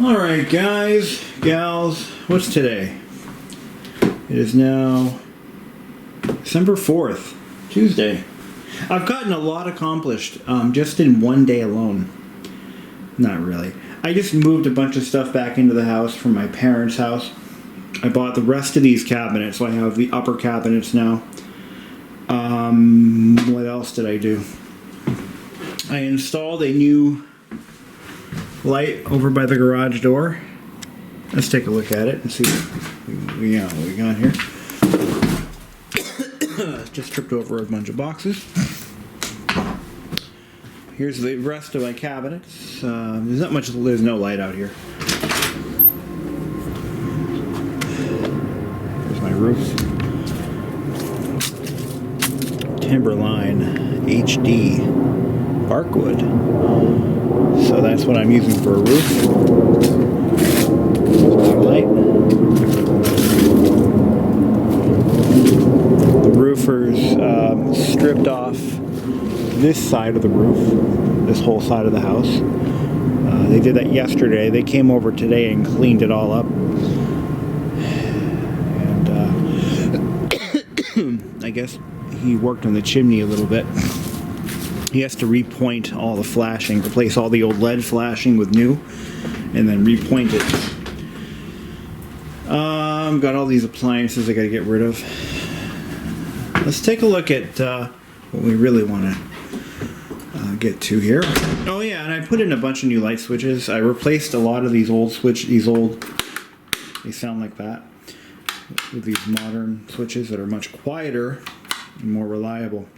Alright guys, gals, what's today? It is now December 4th, Tuesday. I've gotten a lot accomplished just in one day alone. Not really. I just moved a bunch of stuff back into the house from my parents' house. I bought the rest of these cabinets, so I have the upper cabinets now. What else did I do? I installed a new light over by the garage door. Let's take a look at it and see what we got here. Just tripped over a bunch of boxes. Here's the rest of my cabinets. There's no light out here. Here's my roof. Timberline HD Barkwood. So that's what I'm using for a roof. Light. The roofers stripped off this side of the roof, this whole side of the house. They did that yesterday. They came over today and cleaned it all up. And I guess he worked on the chimney a little bit. He has to repoint all the flashing, replace all the old lead flashing with new, and then repoint it. Got all these appliances I got to get rid of. Let's take a look at what we really want to get to here. Oh yeah, and I put in a bunch of new light switches. I replaced a lot of these old they sound like that, with these modern switches that are much quieter and more reliable.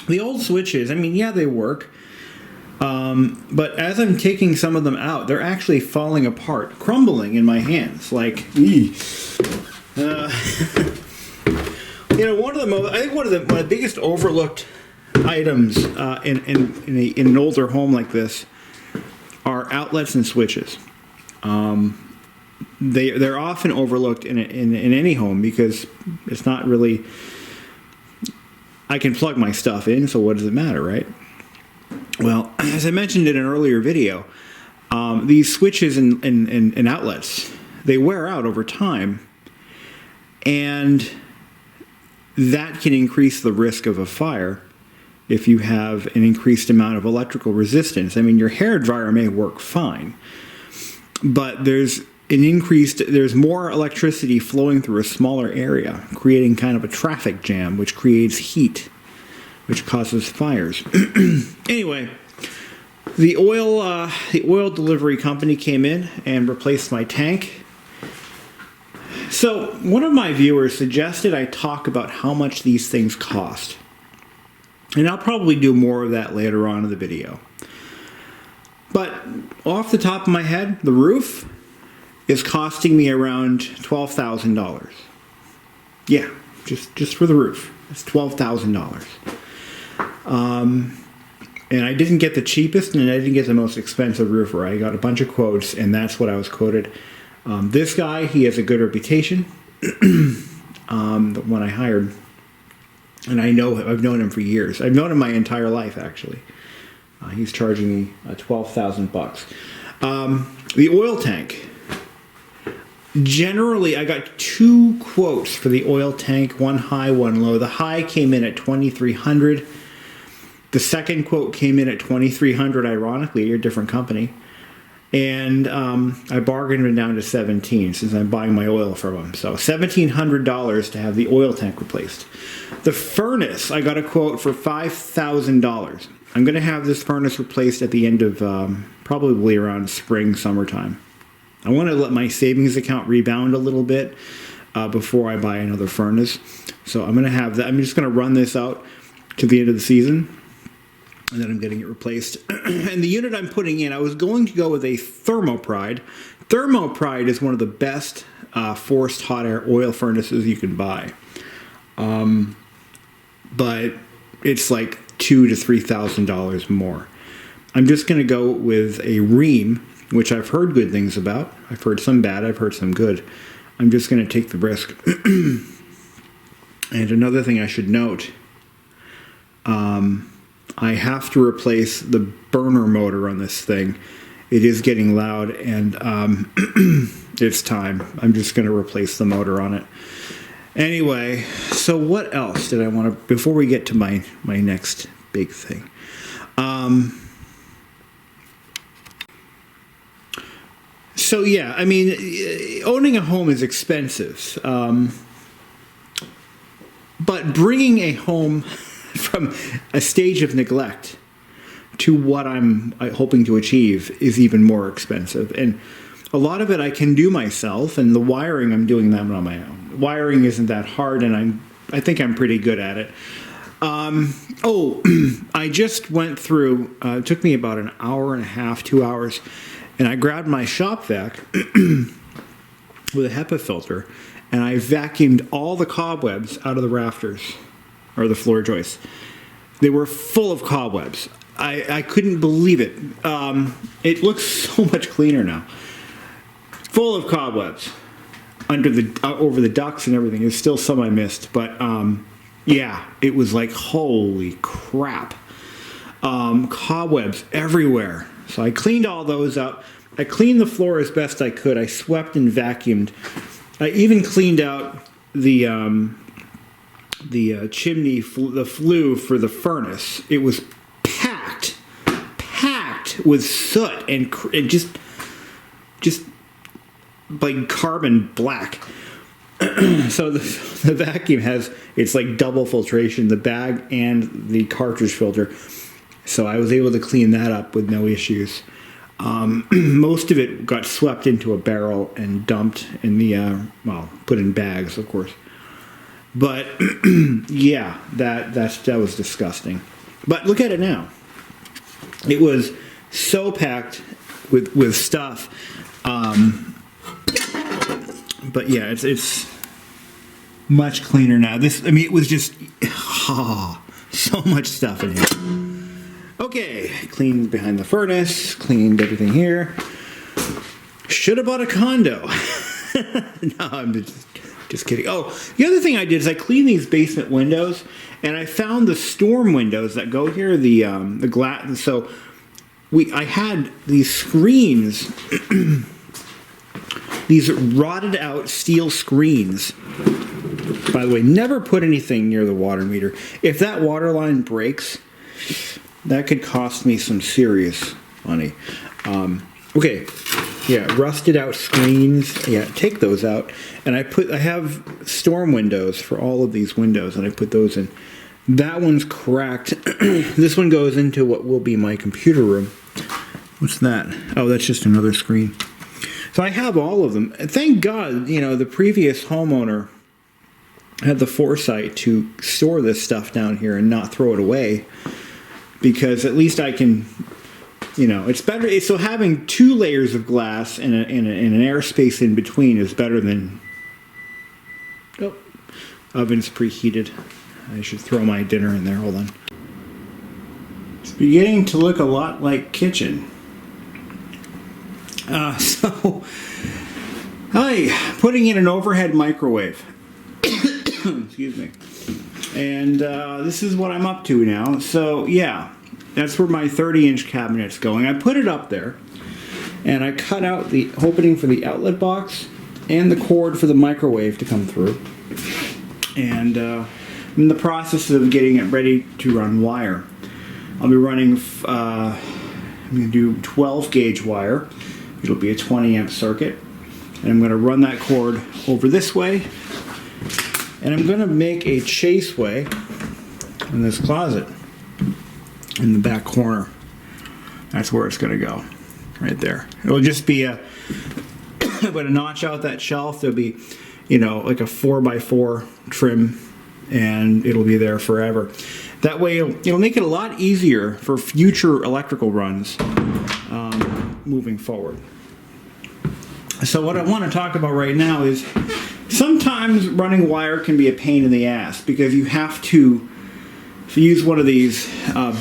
The old switches, I mean, yeah, they work. But as I'm taking some of them out, they're actually falling apart, crumbling in my hands. Like, one of the biggest overlooked items in an older home like this are outlets and switches. They're often overlooked in any home because it's not really. I can plug my stuff in, so what does it matter, right? Well, as I mentioned in an earlier video, these switches and outlets, they wear out over time, and that can increase the risk of a fire if you have an increased amount of electrical resistance. I mean, your hairdryer may work fine, but there's more electricity flowing through a smaller area, creating kind of a traffic jam, which creates heat, which causes fires. Anyway, the oil delivery company came in and replaced my tank. So one of my viewers suggested I talk about how much these things cost. And I'll probably do more of that later on in the video. But off the top of my head, the roof is costing me around $12,000. Yeah, just for the roof. It's $12,000. And I didn't get the cheapest and I didn't get the most expensive roofer. I got a bunch of quotes and that's what I was quoted. This guy, he has a good reputation. The one I hired. And I've known him for years. I've known him my entire life, actually. He's charging me $12,000. The oil tank. Generally, I got two quotes for the oil tank, one high, one low. The high came in at $2,300. The second quote came in at $2,300, ironically, a different company. And I bargained it down to $1,700 since I'm buying my oil from them. So $1,700 to have the oil tank replaced. The furnace, I got a quote for $5,000. I'm going to have this furnace replaced at the end of probably around spring, summertime. I want to let my savings account rebound a little bit before I buy another furnace. So I'm going to have that. I'm just going to run this out to the end of the season. And then I'm getting it replaced. And the unit I'm putting in, I was going to go with a Thermopride. Thermopride is one of the best forced hot air oil furnaces you can buy. But it's like $2,000 to $3,000 more. I'm just going to go with a Rheem, which I've heard good things about. I've heard some bad, I've heard some good. I'm just going to take the risk. And another thing I should note, I have to replace the burner motor on this thing. it is getting loud, and it's time. I'm just going to replace the motor on it. Anyway, so what else did I want to, before we get to my next big thing? So yeah, I mean, owning a home is expensive. But bringing a home from a stage of neglect to what I'm hoping to achieve is even more expensive. And a lot of it I can do myself, and the wiring, I'm doing that on my own. Wiring isn't that hard, and I think I'm pretty good at it. I just went through, it took me about an hour and a half, 2 hours, and I grabbed my shop vac with a HEPA filter, and I vacuumed all the cobwebs out of the rafters, or the floor joists. They were full of cobwebs. I couldn't believe it. It looks so much cleaner now. Full of cobwebs under over the ducts and everything. There's still some I missed, but yeah, it was like, holy crap. Cobwebs everywhere. So I cleaned all those up. I cleaned the floor as best I could. I swept and vacuumed. I even cleaned out the chimney, the flue for the furnace. It was packed with soot and just like carbon black. So the vacuum it's like double filtration, the bag and the cartridge filter. So I was able to clean that up with no issues. Most of it got swept into a barrel and dumped in the, put in bags, of course. But yeah, that was disgusting. But look at it now. It was so packed with stuff. But yeah, it's much cleaner now. It was just so much stuff in here. Okay, cleaned behind the furnace, cleaned everything here. Should have bought a condo. No, I'm just kidding. Oh, the other thing I did is I cleaned these basement windows, and I found the storm windows that go here, the glass. So I had these screens, these rotted out steel screens. By the way, never put anything near the water meter. If that water line breaks, that could cost me some serious money. Okay, yeah, rusted out screens. Yeah, take those out. And I have storm windows for all of these windows, and I put those in. That one's cracked. This one goes into what will be my computer room. What's that? Oh, that's just another screen. So I have all of them. Thank God, the previous homeowner had the foresight to store this stuff down here and not throw it away. Because at least I can, it's better. So having 2 layers of glass and an airspace in between is better than. Oh, oven's preheated. I should throw my dinner in there. Hold on. It's beginning to look a lot like kitchen. Putting in an overhead microwave. Excuse me. And this is what I'm up to now. So yeah, that's where my 30-inch cabinet's going. I put it up there, and I cut out the opening for the outlet box and the cord for the microwave to come through. And I'm in the process of getting it ready to run wire. I'll be running, I'm going to do 12 gauge wire. It'll be a 20 amp circuit. And I'm going to run that cord over this way. And I'm going to make a chaseway in this closet in the back corner. That's where it's going to go, right there. It'll just be but a notch out that shelf. There'll be, like a 4x4 trim, and it'll be there forever. That way, it'll make it a lot easier for future electrical runs moving forward. So what I want to talk about right now is sometimes running wire can be a pain in the ass because you have to use one of these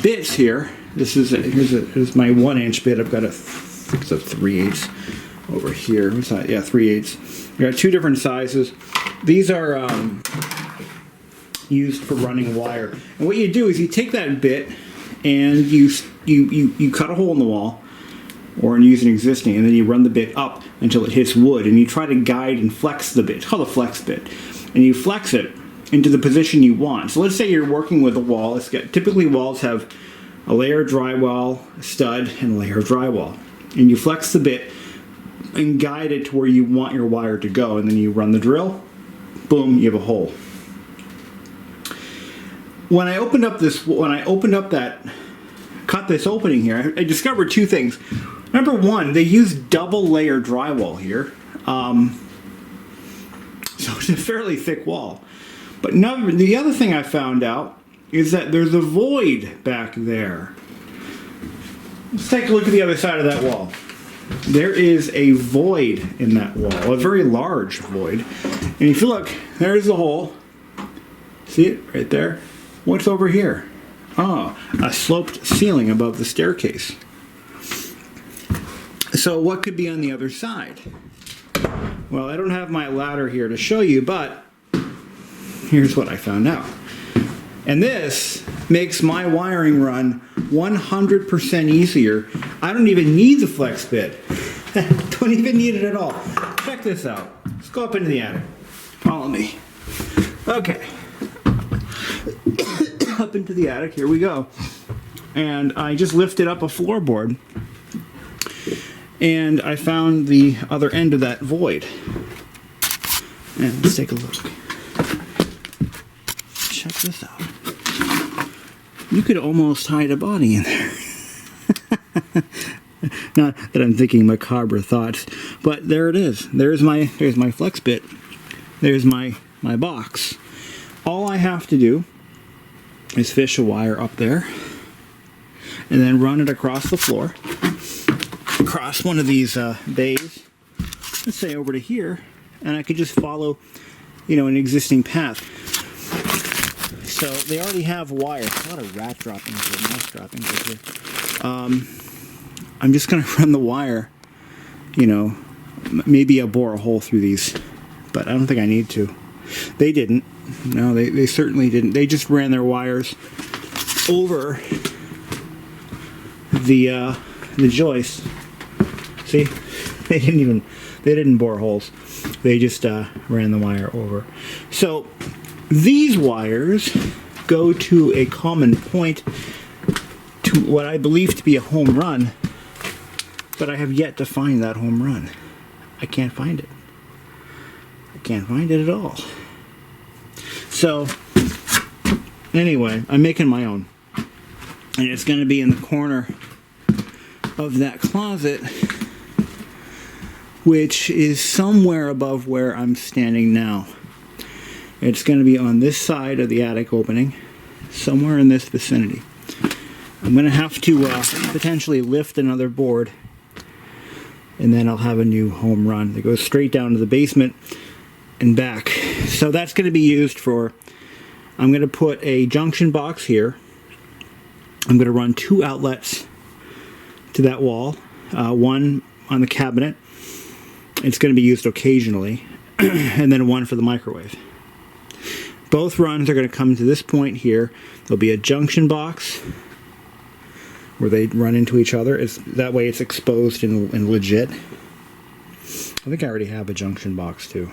bits here. Here's my 1-inch bit. I've got it's a 3/8 over here. What's that? Yeah, 3/8. I got 2 different sizes. These are used for running wire. And what you do is you take that bit and you cut a hole in the wall, or use an existing, and then you run the bit up until it hits wood, and you try to guide and flex the bit. It's called a flex bit. And you flex it into the position you want. So let's say you're working with a wall. Typically walls have a layer of drywall, a stud, and a layer of drywall. And you flex the bit and guide it to where you want your wire to go, and then you run the drill, boom, you have a hole. When I opened up cut this opening here, I discovered two things. Number one, they use double layer drywall here. So it's a fairly thick wall. But the other thing I found out is that there's a void back there. Let's take a look at the other side of that wall. There is a void in that wall, a very large void. And if you look, there's the hole. See it right there? What's over here? Oh, a sloped ceiling above the staircase. So what could be on the other side? Well, I don't have my ladder here to show you, but here's what I found out. And this makes my wiring run 100% easier. I don't even need the flex bit. Don't even need it at all. Check this out. Let's go up into the attic. Follow me. Okay. Up into the attic. Here we go. And I just lifted up a floorboard. And I found the other end of that void. And let's take a look. Check this out. You could almost hide a body in there. Not that I'm thinking macabre thoughts, but there it is. There's my flex bit. There's my box. All I have to do is fish a wire up there and then run it across the floor, across one of these bays, let's say over to here, and I could just follow, an existing path. So they already have wire. A lot of rat droppings or mouse droppings over here. I'm just going to run the wire, maybe I'll bore a hole through these, but I don't think I need to. They didn't. No, they certainly didn't. They just ran their wires over the joist. See? They didn't bore holes. They just ran the wire over. So these wires go to a common point, to what I believe to be a home run, but I have yet to find that home run. I can't find it. I can't find it at all. So anyway, I'm making my own, and it's going to be in the corner of that closet, which is somewhere above where I'm standing now. It's going to be on this side of the attic opening, somewhere in this vicinity. I'm going to have to potentially lift another board, and then I'll have a new home run that goes straight down to the basement and back. So that's going to be used for, I'm going to put a junction box here. I'm going to run 2 outlets to that wall, one on the cabinet. It's going to be used occasionally, and then one for the microwave. Both runs are going to come to this point here. There'll be a junction box where they run into each other. That way it's exposed and legit. I think I already have a junction box too.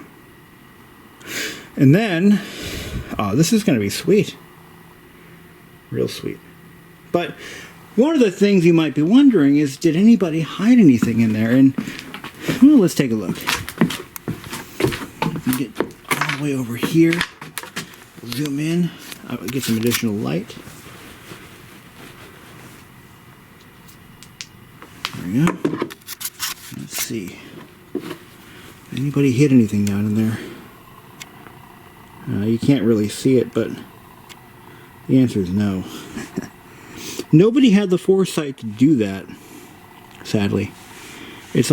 And then, this is going to be sweet. Real sweet. But one of the things you might be wondering is, did anybody hide anything in there? And, well, let's take a look. Get all the way over here. Zoom in. I'll get some additional light. There we go. Let's see. Anybody hid anything down in there? You can't really see it, but the answer is no. Nobody had the foresight to do that, sadly. It's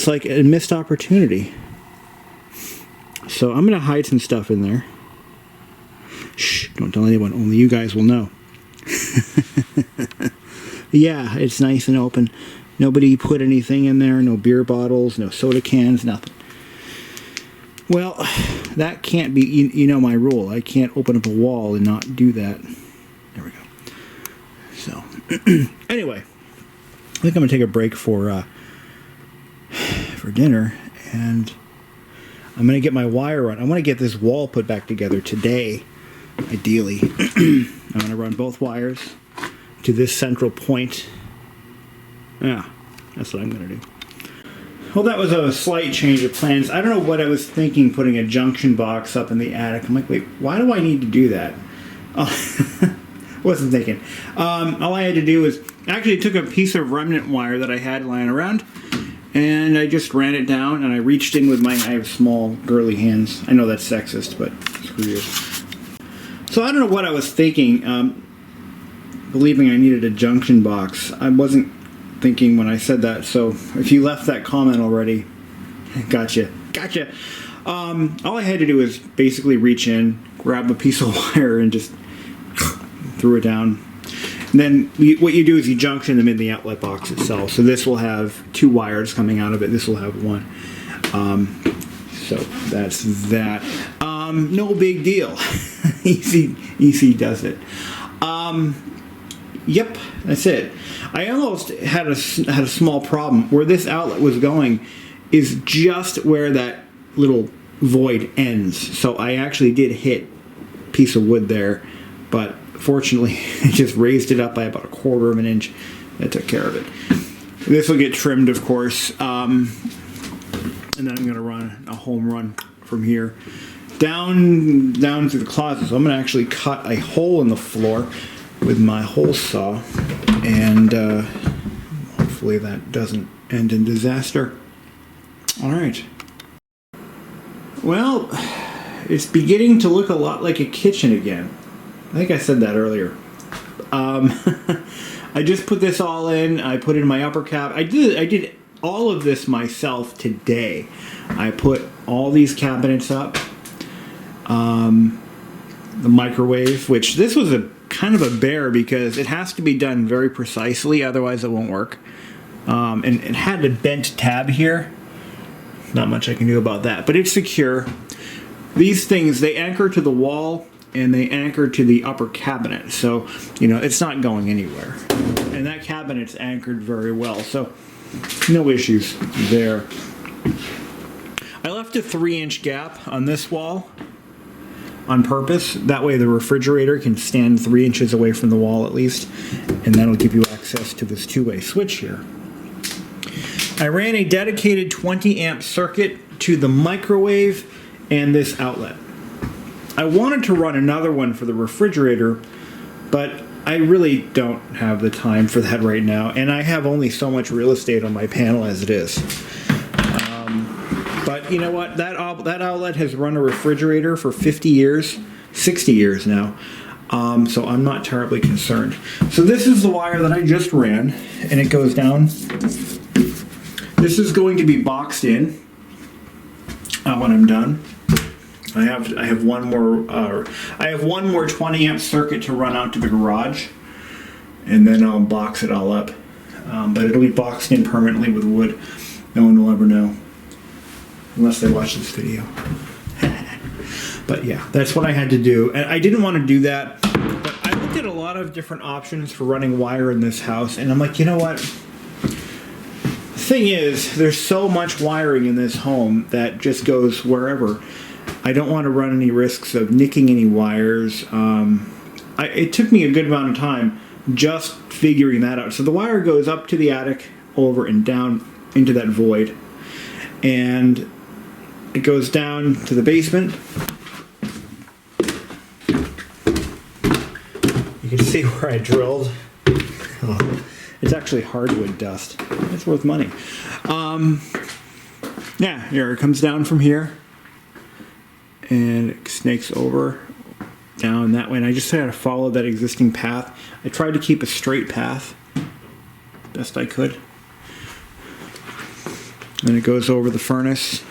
like a missed opportunity. So I'm going to hide some stuff in there. Shh, don't tell anyone. Only you guys will know. Yeah, it's nice and open. Nobody put anything in there. No beer bottles, no soda cans, nothing. Well, that can't be, you know my rule. I can't open up a wall and not do that. There we go. So, anyway, think I'm gonna take a break for dinner, and I'm gonna get my wire run. I want to get this wall put back together today, ideally. I'm gonna run both wires to this central point. Yeah, that's what I'm gonna do. Well, that was a slight change of plans. I don't know what I was thinking putting a junction box up in the attic. I'm like, wait, why do I need to do that? Oh, wasn't thinking. All I had to do was, actually took a piece of remnant wire that I had lying around, and I just ran it down, and I reached in with I have small, girly hands. I know that's sexist, but screw you. So I don't know what I was thinking, believing I needed a junction box. I wasn't thinking when I said that, so if you left that comment already, gotcha. All I had to do was basically reach in, grab a piece of wire, and just threw it down. And then what you do is you junction them in the outlet box itself. So this will have 2 wires coming out of it. This will have 1. So that's that. No big deal. Easy does it. Yep, that's it. I almost had a small problem. Where this outlet was going is just where that little void ends. So I actually did hit a piece of wood there, but fortunately it just raised it up by about 1/4 of an inch. That took care of it. This will get trimmed, of course, and then I'm going to run a home run from here down to the closet. So I'm going to actually cut a hole in the floor with my hole saw, and hopefully that doesn't end in disaster. All right. Well, it's beginning to look a lot like a kitchen again. I think I said that earlier. I just put this all in. I put in my upper cap. I did all of this myself today. I put all these cabinets up. The microwave, which this was a kind of a bear because it has to be done very precisely, otherwise it won't work. And it had a bent tab here. Not much I can do about that, but it's secure. These things, they anchor to the wall and they anchor to the upper cabinet, so it's not going anywhere. And that cabinet's anchored very well, so no issues there. I left a 3-inch gap on this wall on purpose. That way the refrigerator can stand 3 inches away from the wall at least, and that'll give you access to this 2-way switch here. I ran a dedicated 20 amp circuit to the microwave and this outlet. I wanted to run another one for the refrigerator, but I really don't have the time for that right now, and I have only so much real estate on my panel as it is. But you know what? That outlet has run a refrigerator for 50 years, 60 years now, so I'm not terribly concerned. So this is the wire that I just ran, and it goes down. This is going to be boxed in when I'm done. I have one more 20 amp circuit to run out to the garage, and then I'll box it all up. But it'll be boxed in permanently with wood. No one will ever know, unless they watch this video. But yeah, that's what I had to do, and I didn't want to do that. But I looked at a lot of different options for running wire in this house, and I'm like, you know what? The thing is, there's so much wiring in this home that just goes wherever. I don't want to run any risks of nicking any wires. It took me a good amount of time just figuring that out. So the wire goes up to the attic, over and down into that void, and it goes down to the basement. You can see where I drilled. Oh, it's actually hardwood dust. It's worth money. Yeah, here it comes down from here, and it snakes over down that way, and I just had to follow that existing path. I tried to keep a straight path best I could. Then it goes over the furnace,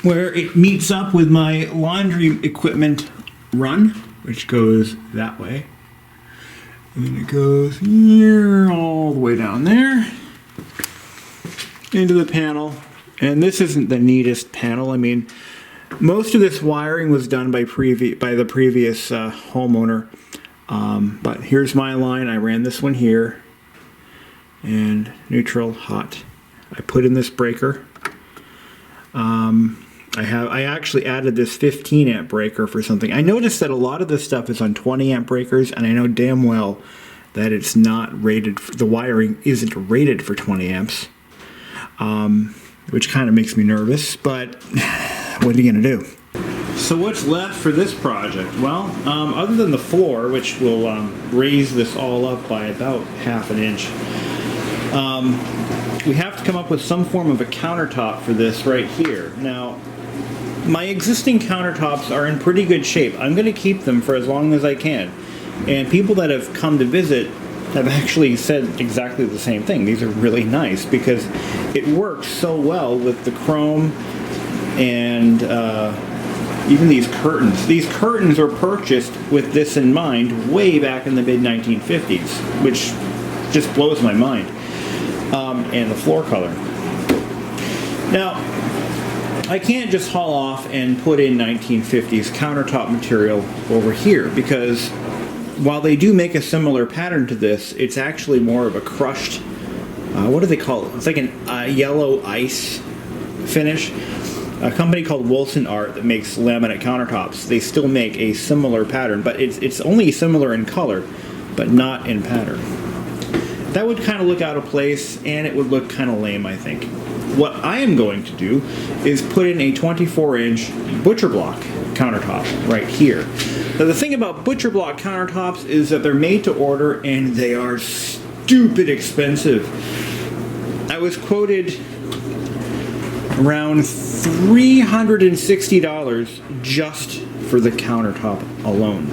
where it meets up with my laundry equipment run, which goes that way. And then it goes here all the way down there into the panel. And this isn't the neatest panel. I mean, most of this wiring was done by the previous homeowner. But here's my line. I ran this one here, and neutral, hot. I put in this breaker. I actually added this 15 amp breaker for something. I noticed that a lot of this stuff is on 20 amp breakers, and I know damn well that it's not rated, the wiring isn't rated for 20 amps, which kind of makes me nervous, but what are you gonna do? So what's left for this project? Well, other than the floor, which will raise this all up by about ½ inch, we have to come up with some form of a countertop for this right here. Now, my existing countertops are in pretty good shape. I'm going to keep them for as long as I can. And people that have come to visit have actually said exactly the same thing. These are really nice because it works so well with the chrome and even these curtains. These curtains were purchased with this in mind way back in the mid-1950s, which just blows my mind. And the floor color. Now, I can't just haul off and put in 1950s countertop material over here because while they do make a similar pattern to this, it's actually more of a crushed, what do they call it? It's like a yellow ice finish. A company called Wilson Art that makes laminate countertops, they still make a similar pattern, but it's only similar in color, but not in pattern. That would kind of look out of place, and it would look kind of lame, I think. What I am going to do is put in a 24-inch butcher block countertop right here. Now, the thing about butcher block countertops is that they're made to order, and they are stupid expensive. I was quoted around $360 just for the countertop alone.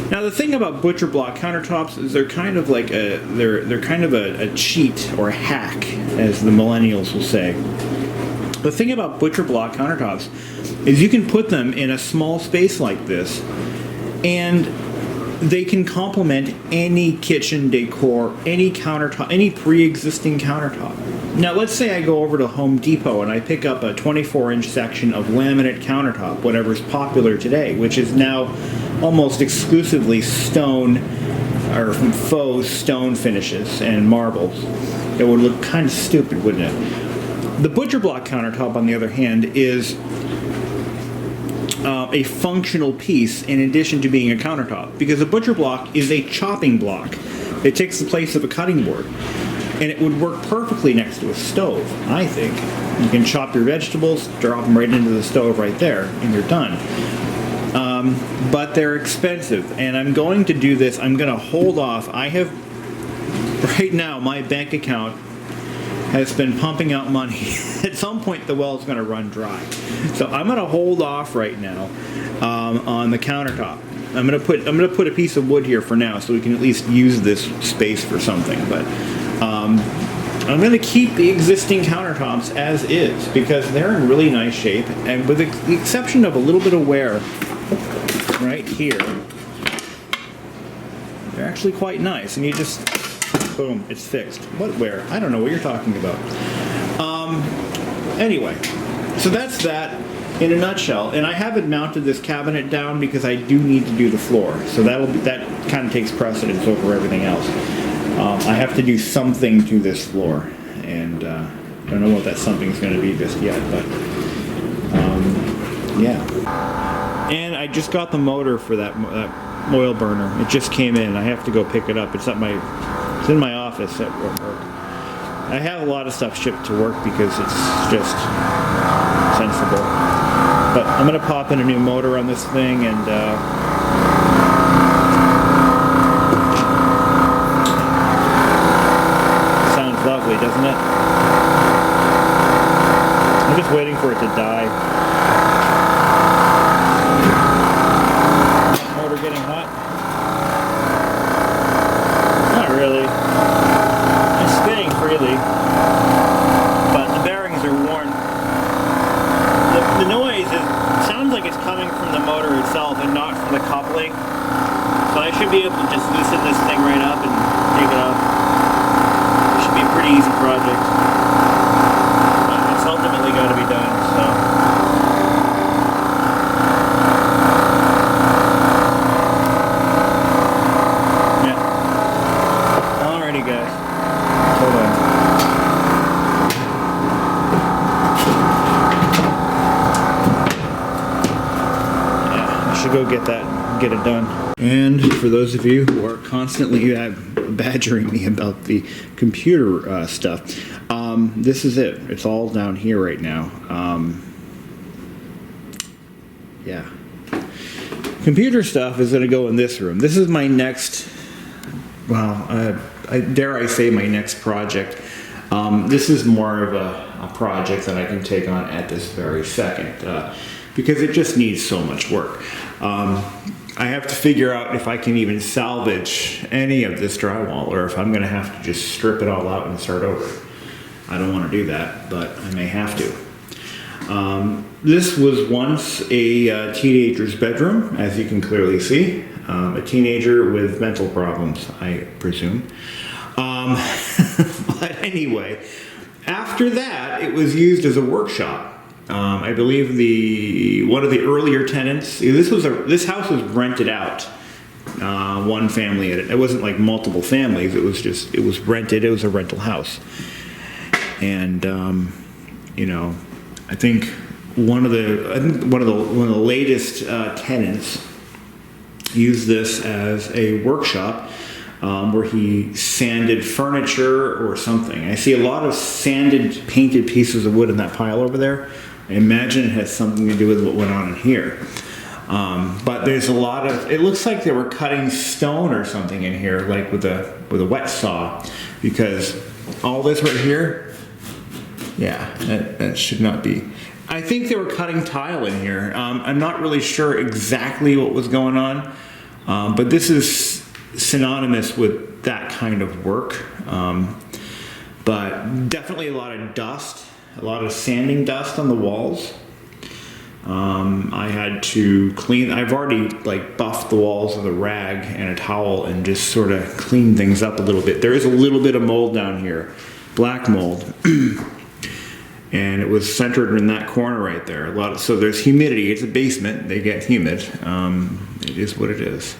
Now the thing about butcher block countertops is they're kind of like they're kind of a cheat or a hack, as the millennials will say. The thing about butcher block countertops is you can put them in a small space like this, and they can complement any kitchen decor, any countertop, any pre-existing countertop. Now let's say I go over to Home Depot and I pick up a 24-inch section of laminate countertop, whatever's popular today, which is now almost exclusively stone or faux stone finishes and marbles. It would look kind of stupid, wouldn't it? The butcher block countertop, on the other hand, is a functional piece in addition to being a countertop, because a butcher block is a chopping block. It takes the place of a cutting board, and it would work perfectly next to a stove, I think. You can chop your vegetables, drop them right into the stove right there, and you're done. But they're expensive, and I'm going to do this. I'm going to hold off. I have, right now, my bank account has been pumping out money. At some point, the well is going to run dry. So I'm going to hold off right now on the countertop. I'm going to put a piece of wood here for now, so we can at least use this space for something. But I'm going to keep the existing countertops as is because they're in really nice shape, and with the exception of a little bit of wear right here, they're actually quite nice. And you just, boom, it's fixed. What wear? I don't know what you're talking about. Anyway, so that's that in a nutshell. And I haven't mounted this cabinet down because I do need to do the floor. So that kind of takes precedence over everything else. I have to do something to this floor, and I don't know what that something's going to be just yet, but yeah. And I just got the motor for that oil burner. It just came in. I have to go pick it up. It's in my office at work. I have a lot of stuff shipped to work because it's just sensible. But I'm going to pop in a new motor on this thing, and sounds lovely, doesn't it? I'm just waiting for it to die. Motor getting hot? Not really. It's spinning freely, but the bearings are worn. The noise sounds like it's coming from the motor itself and not from the coupling. So I should be able to just loosen this thing right up and take it off. It should be a pretty easy project. But it's ultimately got to be done, so. should go get it done. And for those of you who are constantly badgering me about the computer stuff, this is it. It's all down here right now. Yeah. Computer stuff is going to go in this room. This is my next, well, dare I say my next project. This is more of a project that I can take on at this very second because it just needs so much work. I have to figure out if I can even salvage any of this drywall or if I'm going to have to just strip it all out and start over. I don't want to do that, but I may have to. This was once a teenager's bedroom, as you can clearly see. A teenager with mental problems, I presume. But anyway, after that, it was used as a workshop. I believe one of the earlier tenants. This house was rented out. One family at it. It wasn't like multiple families. It was rented. It was a rental house, and I think one of the latest tenants used this as a workshop where he sanded furniture or something. I see a lot of sanded, painted pieces of wood in that pile over there. I imagine it has something to do with what went on in here. But there's a lot of, it looks like they were cutting stone or something in here, like with a wet saw, because all this right here, yeah, that should not be. I think they were cutting tile in here. I'm not really sure exactly what was going on, but this is synonymous with that kind of work. But definitely a lot of dust, a lot of sanding dust on the walls. I had to clean, I've already like buffed the walls with a rag and a towel and just sort of clean things up a little bit. There is a little bit of mold down here, black mold. And it was centered in that corner right there. So there's humidity. It's a basement. They get humid. It is what it is.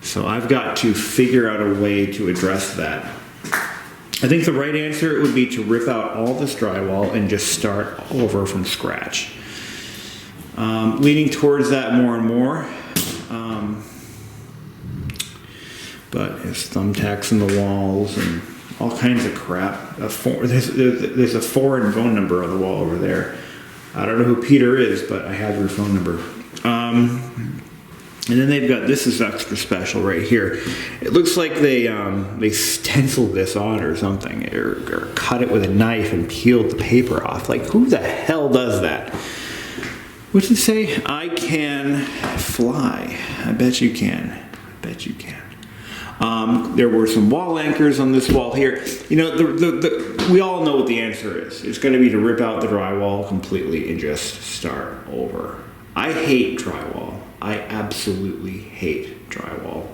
So I've got to figure out a way to address that. I think the right answer would be to rip out all this drywall and just start over from scratch. Leaning towards that more and more. But there's thumbtacks in the walls and all kinds of crap. There's a foreign phone number on the wall over there. I don't know who Peter is, but I have your phone number. And then they've got, this is extra special right here. It looks like they stenciled this on or something, or cut it with a knife and peeled the paper off. Like, who the hell does that? What's it say? I can fly. I bet you can. I bet you can. There were some wall anchors on this wall here. You know, we all know what the answer is. It's going to be to rip out the drywall completely and just start over. I hate drywall. I absolutely hate drywall.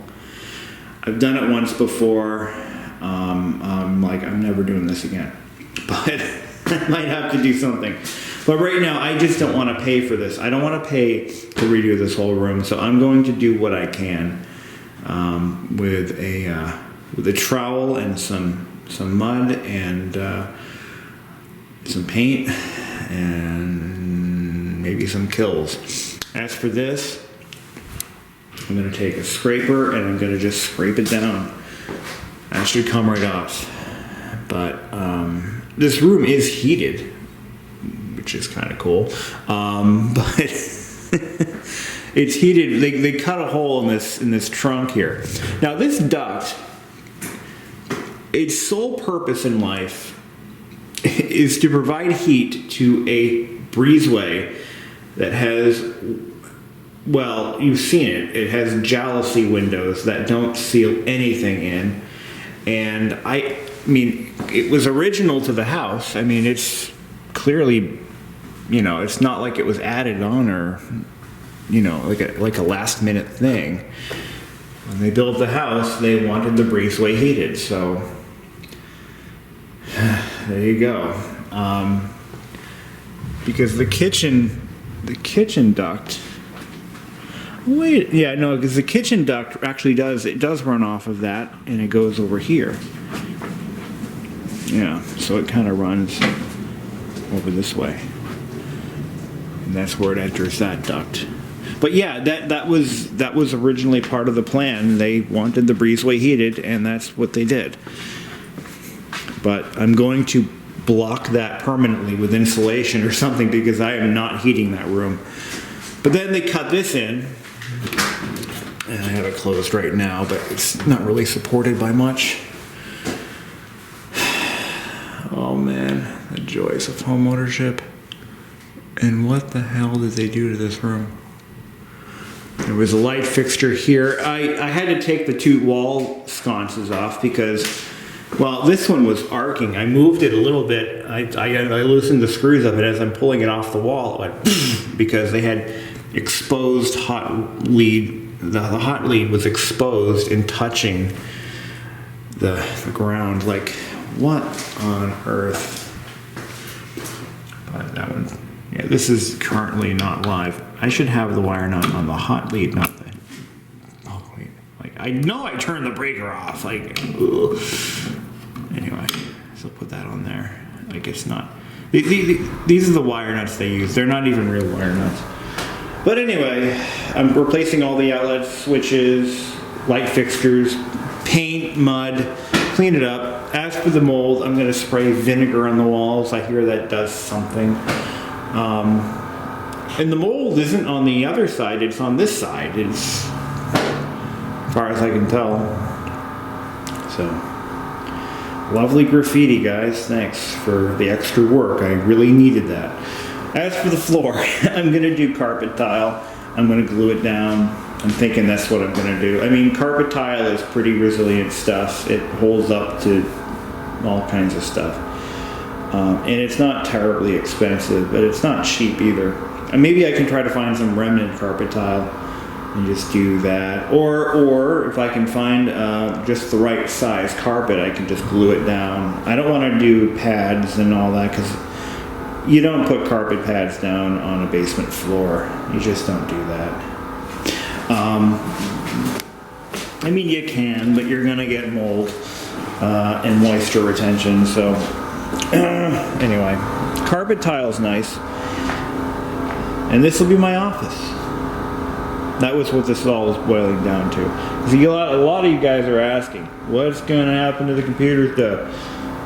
I've done it once before. I'm like, I'm never doing this again. But I might have to do something. But right now, I just don't want to pay for this. I don't want to pay to redo this whole room. So I'm going to do what I can. With a trowel and some mud and some paint and maybe some kills. As for this, I'm going to take a scraper and I'm going to just scrape it down. That should come right off. But this room is heated, which is kind of cool. But it's heated. They cut a hole in this trunk here. Now this duct, its sole purpose in life is to provide heat to a breezeway that has, well, you've seen it. It has jalousie windows that don't seal anything in. And I mean, it was original to the house. I mean, it's clearly, you know, it's not like it was added on or, you know, like a last minute thing. When they built the house, they wanted the breezeway heated, so there you go. Because the kitchen duct. Wait, yeah, no, because the kitchen duct actually does run off of that, and it goes over here. Yeah, so it kind of runs over this way, and that's where it enters that duct. But yeah, that was originally part of the plan. They wanted the breezeway heated, and that's what they did. But I'm going to block that permanently with insulation or something, because I am not heating that room. But then they cut this in, and I have it closed right now, but it's not really supported by much. Oh man, the joys of home ownership. And what the hell did they do to this room? There was a light fixture here. I had to take the two wall sconces off because, well, this one was arcing. I moved it a little bit. I loosened the screws of it as I'm pulling it off the wall. It went because they had exposed hot lead. The hot lead was exposed and touching the ground. Like, what on earth? But that one, yeah, this is currently not live. I should have the wire nut on the hot lead, not the. Oh wait, like I know I turned the breaker off. Like, ugh. Anyway, so put that on there. Like it's not. These are the wire nuts they use. They're not even real wire nuts. But anyway, I'm replacing all the outlet switches, light fixtures, paint, mud, clean it up. As for the mold, I'm going to spray vinegar on the walls. I hear that does something. And the mold isn't on the other side, it's on this side. It's, as far as I can tell. So, lovely graffiti, guys. Thanks for the extra work. I really needed that. As for the floor, I'm going to do carpet tile. I'm going to glue it down. I'm thinking that's what I'm going to do. I mean, carpet tile is pretty resilient stuff. It holds up to all kinds of stuff. And it's not terribly expensive, but it's not cheap either. And maybe I can try to find some remnant carpet tile and just do that. Or if I can find just the right size carpet, I can just glue it down. I don't want to do pads and all that, because you don't put carpet pads down on a basement floor. You just don't do that. I mean, you can, but you're gonna get mold and moisture retention. So anyway, carpet tile's nice, and this will be my office. That was what this all was boiling down to. Because a lot of you guys are asking, what's going to happen to the computer stuff?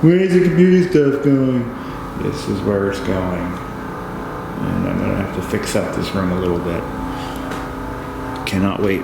Where's the computer stuff going? This is where it's going. And I'm going to have to fix up this room a little bit. Cannot wait.